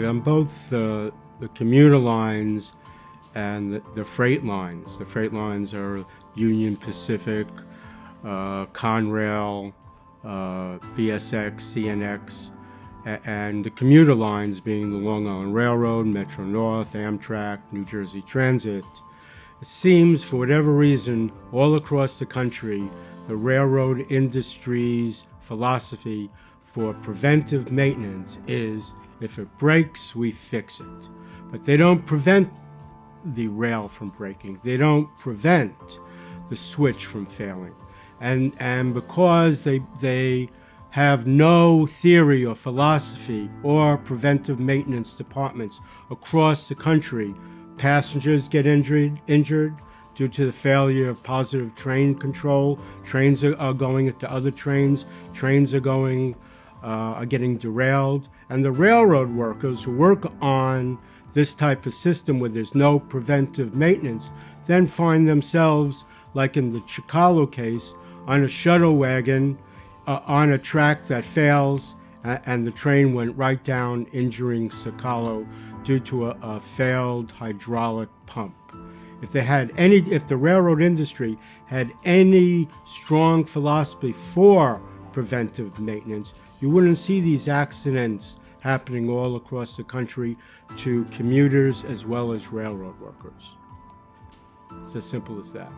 On both the commuter lines and the freight lines. The freight lines are Union Pacific, Conrail, BSX, CNX, and the commuter lines being the Long Island Railroad, Metro North, Amtrak, New Jersey Transit. It seems, for whatever reason, all across the country, the railroad industry's philosophy for preventive maintenance is, if it breaks, we fix it. But they don't prevent the rail from breaking. They don't prevent the switch from failing. And because they have no theory or philosophy or preventive maintenance departments across the country, passengers get injured due to the failure of positive train control. Trains are going into other trains. Trains are getting derailed. And the railroad workers who work on this type of system where there's no preventive maintenance then find themselves, like in the Chicalo case, on a shuttle wagon on a track that fails, and the train went right down, injuring Chicalo due to a failed hydraulic pump. If the railroad industry had any strong philosophy for preventive maintenance, you wouldn't see these accidents happening all across the country to commuters as well as railroad workers. It's as simple as that.